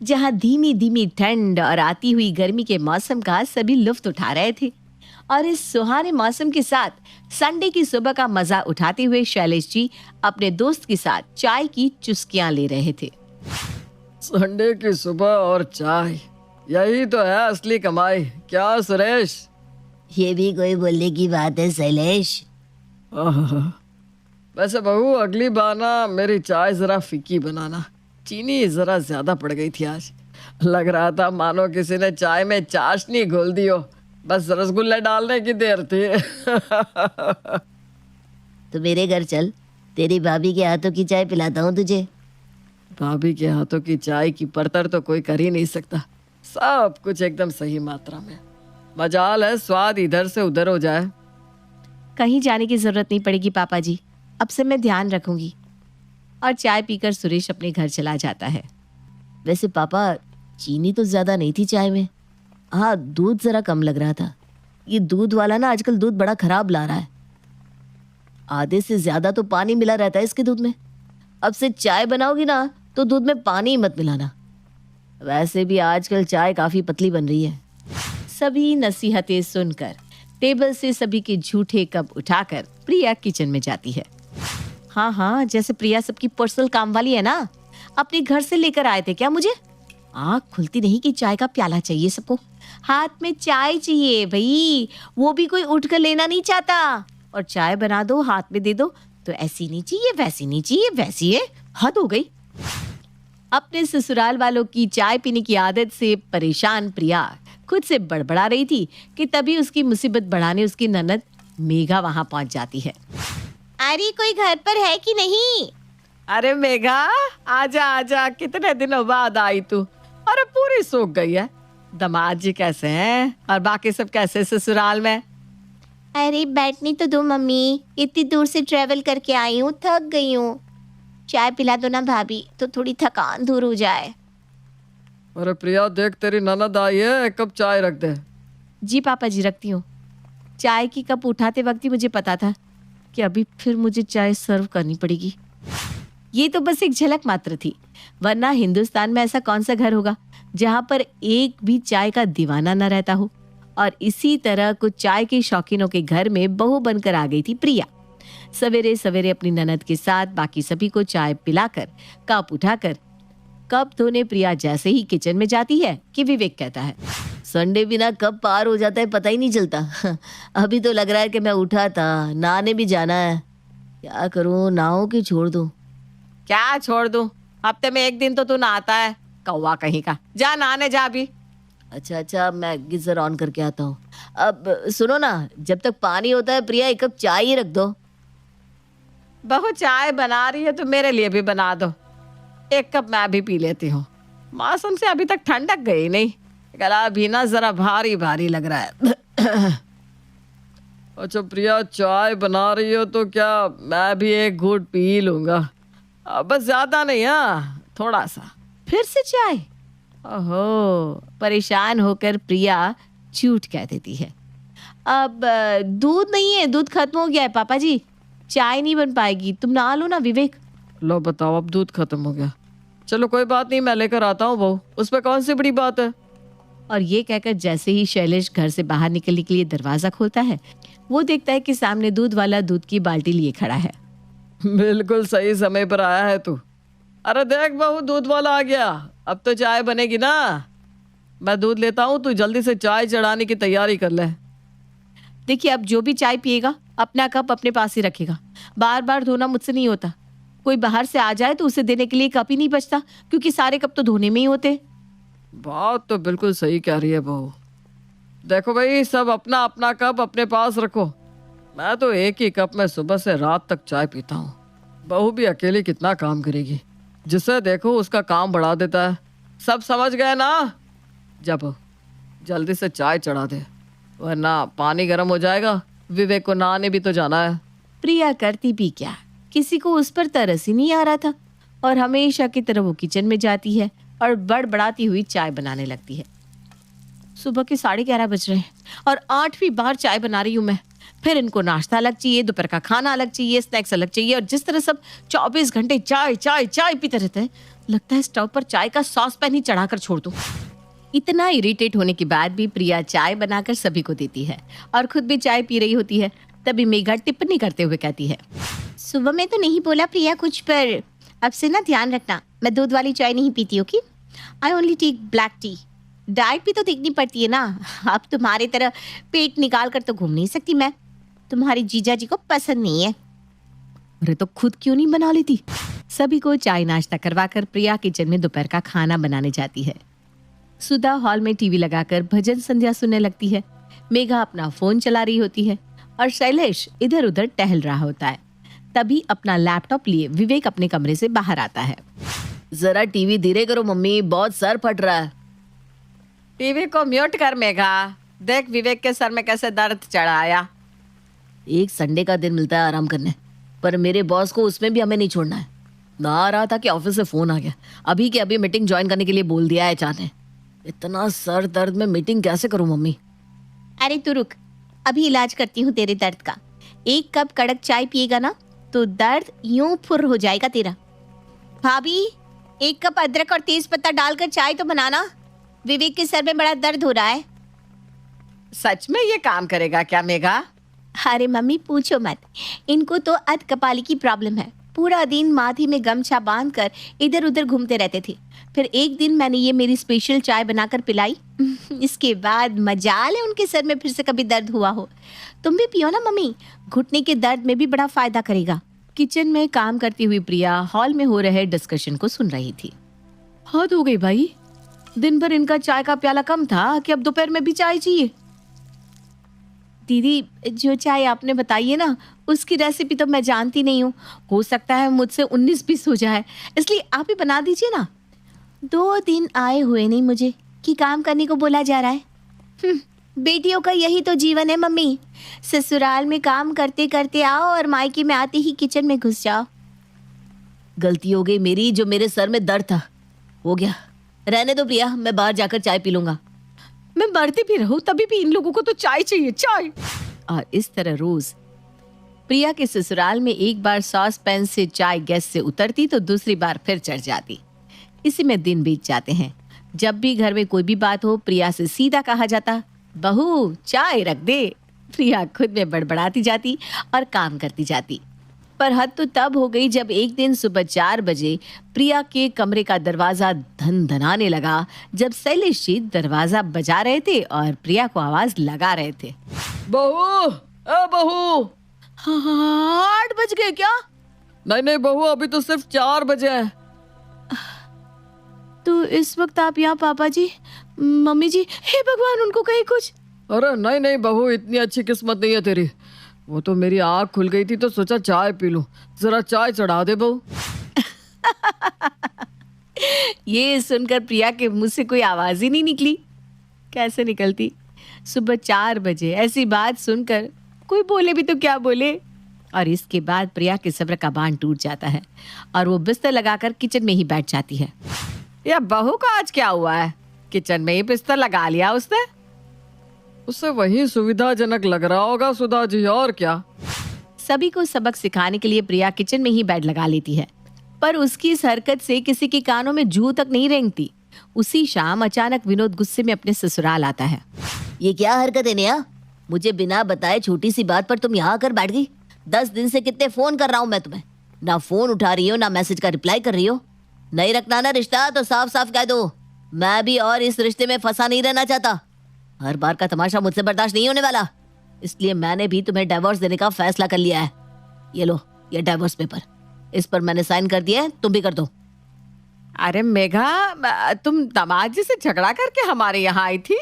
जहां धीमी धीमी ठंड और आती हुई गर्मी के मौसम का सभी लुत्फ उठा रहे थे। और इस सुहाने मौसम के साथ संडे की सुबह का मजा उठाते हुए शैलेश जी अपने दोस्त के साथ चाय की चुस्कियां ले रहे थे। संडे की सुबह और चाय, यही तो है असली कमाई। क्या सुरेश? ये भी कोई बोलने की बात है शैलेश? वैसे बहू, अगली बार ना मेरी चाय जरा फीकी बनाना। चीनी जरा ज्यादा पड़ गई थी आज। लग रहा था मानो किसी ने चाय में चाशनी घोल दी हो, बस रसगुल्ले डालने की देर थी। तो मेरे घर चल, तेरी भाभी के हाथों की चाय पिलाता हूँ तुझे। भाभी के हाथों की चाय की परतर तो कोई कर ही नहीं सकता। सब कुछ एकदम सही मात्रा में। मजाल है स्वाद इधर से उधर हो जाए। कहीं जाने की जरूरत नहीं पड़ेगी पापा जी, अब से मैं ध्यान रखूंगी। और चाय पीकर सुरेश अपने घर चला जाता है। वैसे पापा, चीनी तो ज्यादा नहीं थी चाय में। हाँ, दूध जरा कम लग रहा था। ये दूध वाला ना आजकल दूध बड़ा खराब ला रहा है। आधे से ज्यादा तो पानी मिला रहता है इसके दूध में। अब से चाय बनाओगी ना तो दूध में पानी ही मत मिलाना। वैसे भी आजकल चाय काफी पतली बन रही है। सभी नसीहतें सुनकर टेबल से सभी के झूठे कप उठाकर प्रिया किचन में जाती है। हाँ, जैसे प्रिया सबकी पर्सनल काम वाली है ना। अपने घर से लेकर आए थे क्या मुझे? आँख खुलती नहीं कि चाय का प्याला चाहिए सबको। हाथ में चाय चाहिए भाई, वो भी कोई उठ कर लेना नहीं चाहता। और चाय बना दो, हाथ में दे दो तो ऐसी नहीं चाहिए, वैसी नहीं चाहिए, वैसी है। हद हो गई। अपने ससुराल वालों की चाय पीने की आदत से परेशान प्रिया खुद से बड़बड़ा रही थी कि तभी उसकी मुसीबत बढ़ाने उसकी ननद मेघा वहां पहुंच जाती है। अरे कोई घर पर है कि नहीं? अरे मेघा, आजा आजा, कितने दिनों बाद आई तू। अरे पूरी सूख गई है। दामाद जी कैसे हैं और बाकी सब कैसे ससुराल में? अरे बैठनी तो दो मम्मी, इतनी दूर से ट्रेवल करके आई हूँ, थक गई हूँ। चाय पिला दो ना भाभी, तो थोड़ी थकान दूर हो जाए। अरे प्रिया देख, तेरी ननद आई है, एक कप चाय रख दे। जी पापा जी, रखती हूँ। चाय की कप उठाते वक्त ही मुझे पता था कि अभी फिर मुझे चाय सर्व करनी पड़ेगी। ये तो बस एक झलक मात्र थी, वरना हिंदुस्तान में ऐसा कौन सा घर होगा जहाँ पर एक भी चाय का दीवाना न रहता हो। और इसी तरह कुछ चाय के शौकीनों के घर में बहू बनकर आ गई थी प्रिया। सवेरे सवेरे अपनी ननद के साथ बाकी सभी को चाय पिलाकर कप उठाकर कप धोने प्रिया जैसे ही किचन में जाती है कि विवेक कहता है, संडे बिना कब पार हो जाता है पता ही नहीं चलता। अभी तो लग रहा है कि मैं उठा था, नहाने भी जाना है। क्या करूं, नहाऊं कि छोड़ दूं? क्या छोड़ दूं? हफ्ते में एक दिन तो तू नहाता है, कौवा कहीं का। जा नहाने जा अभी। अच्छा, मैं गीजर ऑन करके आता हूँ। अब सुनो ना, जब तक पानी होता है प्रिया, एक कप चाय ही रख दो। बहू चाय बना रही है तो मेरे लिए भी बना दो, एक कप मैं भी पी लेती हूँ। मौसम से अभी तक ठंडक गई नहीं, गला भी ना जरा भारी भारी लग रहा है। अच्छा प्रिया, चाय बना रही हो तो क्या मैं भी एक घूंट पी लूंगा? बस ज्यादा नहीं, हाँ थोड़ा सा। फिर से चाय? ओहो, परेशान होकर प्रिया झूठ कह देती है। अब दूध नहीं है, दूध खत्म हो गया है पापा जी, चाय नहीं बन पाएगी, तुम नहा लो ना विवेक। लो बताओ, अब दूध खत्म हो गया। चलो कोई बात नहीं, मैं लेकर आता हूँ बहू, उसमें कौन सी बड़ी बात है। और ये कहकर जैसे ही शैलेश घर से बाहर निकलने के लिए दरवाजा खोलता है, वो देखता है कि सामने दूध वाला दूध की बाल्टी लिए खड़ा है। बिल्कुल सही समय पर आया है तू। अरे देख बहू, दूध वाला आ गया, अब तो चाय बनेगी ना। मैं दूध लेता हूँ, तू जल्दी से चाय चढ़ाने की तैयारी कर ले। देखिए, अब जो भी चाय पिएगा अपना कप अपने पास ही रखेगा, बार बार धोना मुझसे नहीं होता। कोई बाहर से आ जाए तो उसे देने के लिए कप ही नहीं बचता, क्योंकि सारे कप तो धोने में ही होते। बात तो बिल्कुल सही कह रही है बहू। देखो भाई, सब अपना अपना कप अपने पास रखो। मैं तो एक ही कप में सुबह से रात तक चाय पीता हूँ। बहू भी अकेली कितना काम करेगी, जिसे देखो उसका काम बढ़ा देता है। सब समझ गए ना? जब जल्दी से चाय चढ़ा दे, वरना पानी गर्म हो जाएगा। विवेक को नहाने भी तो जाना है। प्रिया करती भी क्या, किसी को उस पर तरस ही नहीं आ रहा था, और हमेशा की तरह वो किचन में जाती है और बड़बड़ाती हुई चाय बनाने लगती है। सुबह के 11:30 बज रहे हैं और 8वीं बार चाय बना रही हूँ मैं। फिर इनको नाश्ता अलग चाहिए, दोपहर का खाना अलग चाहिए, स्नैक्स अलग चाहिए, और जिस तरह सब 24 घंटे चाय चाय चाय पीते रहते हैं, लगता है स्टोव पर चाय का सॉस पैन ही चढ़ाकर छोड़ दूं। इतना इरिटेट होने के बाद भी प्रिया चाय बनाकर सभी को देती है और खुद भी चाय पी रही होती है। तभी मेघा टिप्पणी करते हुए कहती है, सुबह में तो नहीं बोला प्रिया कुछ, पर अब से ना ध्यान रखना, मैं दूध वाली चाय नहीं पीती, okay? I only take black tea. Diet भी तो देखनी पड़ती है ना। अब तुम्हारी तरह पेट निकाल कर तो घूम नहीं सकती मैं। तुम्हारी जीजा जी को पसंद नहीं है। अरे तो खुद क्यों नहीं बना लेती? सभी को चाय नाश्ता करवाकर प्रिया किचन में दोपहर का खाना बनाने जाती है। सुधा हॉल में टीवी लगाकर भजन संध्या सुनने लगती है। मेघा अपना फोन चला रही होती है और शैलेश इधर उधर टहल रहा होता है। तभी अपना लैपटॉप लिए विवेक अपने कमरे से बाहर आता है। जरा टीवी धीरे करो मम्मी, बहुत सर फट रहा है। टीवी को म्यूट कर मेघा। देख विवेक के सर में कैसे दर्द चढ़ा आया। एक संडे का दिन मिलता है आराम करने, पर मेरे बॉस को उसमें भी हमें नहीं छोड़ना है। ना आ रहा था कि ऑफिस से फोन आ गया, अभी के अभी मीटिंग ज्वाइन करने के लिए बोल दिया है चाचा ने। इतना सर दर्द में मीटिंग कैसे करूं मम्मी? अरे तू रुक, अभी इलाज करती हूँ तेरे दर्द का। 1 कप कड़क चाय पिएगा ना तो दर्द यूं फुर हो जाएगा तेरा। भाभी 1 कप अदरक और तेज पत्ता डालकर चाय तो बनाना, विवेक के सर में बड़ा दर्द हो रहा है। सच में ये काम करेगा क्या मेघा? अरे मम्मी पूछो मत, इनको तो अधकपाली की प्रॉब्लम है। पूरा दिन माथे में गमछा बांधकर इधर उधर घूमते रहते थे। फिर एक दिन मैंने ये मेरी स्पेशल चाय बनाकर पिलाई। इसके बाद मजाल है उनके सर में फिर से कभी दर्द हुआ हो। तुम भी पियो ना मम्मी, घुटने के दर्द में भी बड़ा फायदा करेगा। किचन में काम करती हुई प्रिया हॉल में हो रहे डिस्कशन को सुन रही थी। हद हो गई भाई, दिन भर इनका चाय का प्याला कम था कि अब दोपहर में भी चाय चाहिए। दीदी जो चाय आपने बताई है ना, उसकी रेसिपी तो मैं जानती नहीं हूँ। हो सकता है मुझसे 19-20 हो जाए, इसलिए आप ही बना दीजिए ना। 2 दिन आए हुए नहीं मुझे कि काम करने को बोला जा रहा है। बेटियों का यही तो जीवन है मम्मी। ससुराल में काम करते करते आओ और मायके में आते ही किचन में घुस जाओ। गलती हो गई मेरी, जो मेरे सर में दर्द था हो गया। रहने दो प्रिया, मैं बाहर जाकर चाय पी लूंगा। मैं मरती भी रहूं तभी भी इन लोगों को तो चाय चाहिए, चाय। और इस तरह रोज प्रिया के ससुराल में एक बार सॉस पैन से चाय गैस से उतरती तो दूसरी बार फिर चढ़ जाती। इसी में दिन बीत जाते हैं। जब भी घर में कोई भी बात हो, प्रिया से सीधा कहा जाता, बहू चाय रख दे। प्रिया खुद में बड़बड़ाती जाती और काम करती जाती। पर हद तो तब हो गई जब एक दिन सुबह 4 बजे प्रिया के कमरे का दरवाजा धनधनाने लगा, जब शैलेश जी दरवाजा बजा रहे थे और प्रिया को आवाज लगा रहे थे, बहू, ए बहू। हाँ 8 बज गए क्या? नहीं बहू, अभी तो सिर्फ 4 बजे हैं। तो इस वक्त आप यहाँ? पापा जी, मम्मी जी, हे भगवान उनको कहीं कुछ? अरे नहीं बहू, इतनी अच्छी किस्मत नहीं है तेरी। वो तो मेरी आँख खुल गई थी तो सोचा चाय पी लूं। जरा चाय चढ़ा दे बहू। ये सुनकर प्रिया के मुंह से कोई आवाज ही नहीं निकली। कैसे निकलती? सुबह 4 बजे ऐसी बात सुनकर कोई बोले भी तो क्या बोले। और इसके बाद प्रिया के सब्र का बांध टूट जाता है और वो बिस्तर लगाकर किचन में ही बैठ जाती है। या बहू का आज क्या हुआ है? किचन में ही बिस्तर लगा लिया उसने। उसे वही सुविधाजनक लग रहा होगा सुधा जी, और क्या। सभी को सबक सिखाने के लिए प्रिया किचन में ही बेड लगा लेती है, पर उसकी इस हरकत से किसी के कानों में जू तक नहीं रेंगती। उसी शाम अचानक विनोद गुस्से में अपने ससुराल आता है। ये क्या हरकत है नेहा? मुझे बिना बताए छोटी सी बात पर तुम यहाँ आकर बैठ गई। 10 दिन से कितने फोन कर रहा हूँ मैं तुम्हें, ना फोन उठा रही हो ना मैसेज का रिप्लाई कर रही हो। नहीं रखना ना रिश्ता तो साफ साफ कह दो। मैं भी और इस रिश्ते में फंसा नहीं रहना चाहता। हर बार का तमाशा मुझसे बर्दाश्त नहीं होने वाला, इसलिए मैंने भी तुम्हें डिवोर्स देने का फैसला कर लिया है। ये लो, ये डिवोर्स पेपर, इस पर मैंने साइन कर दिया है, तुम भी कर दो। अरे मेघा, तुम दामाद जी से झगड़ा करके हमारे यहाँ आई थी?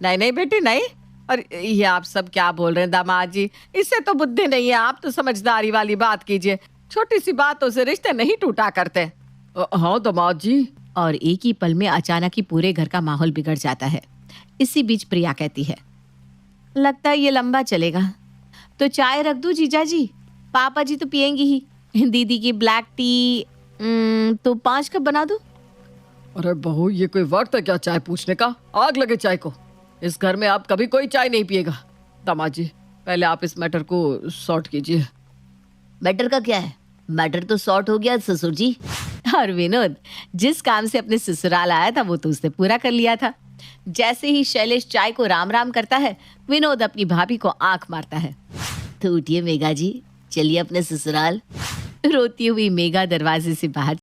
नहीं बेटी नहीं। और ये आप सब क्या बोल रहे हैं दामाद जी? इससे तो बुद्धि नहीं है, आप तो समझदारी वाली बात कीजिए। छोटी सी बातों से रिश्ते नहीं टूटा करते। हाँ दामाद जी। और एक ही पल में अचानक ही पूरे घर का माहौल बिगड़ जाता है। इसी बीच प्रिया कहती है, लगता है ये लंबा चलेगा, तो चाय रख दूं जीजा जी? पापा जी तो पियेंगी ही। दीदी की ब्लैक टी तो 5 कप बना दूं? अरे बहू, ये कोई वक्त है क्या चाय पूछने का? आग लगे चाय को। इस घर में आप कभी कोई चाय नहीं पिएगा। दामाद जी, पहले आप इस मैटर को सॉर्ट कीजिए। मैटर का क्या है? मैटर तो सॉर्ट हो गया ससुर जी। और विनोद जिस काम से अपने ससुराल आया था वो तो उसने पूरा कर लिया था। जैसे ही शैलेश चाय को राम राम करता है, विनोद अपनी भाभी को आंख मारता है। तो उठिए मेघा जी, चलिए अपने ससुराल। रोती हुई मेघा दरवाजे से बाहर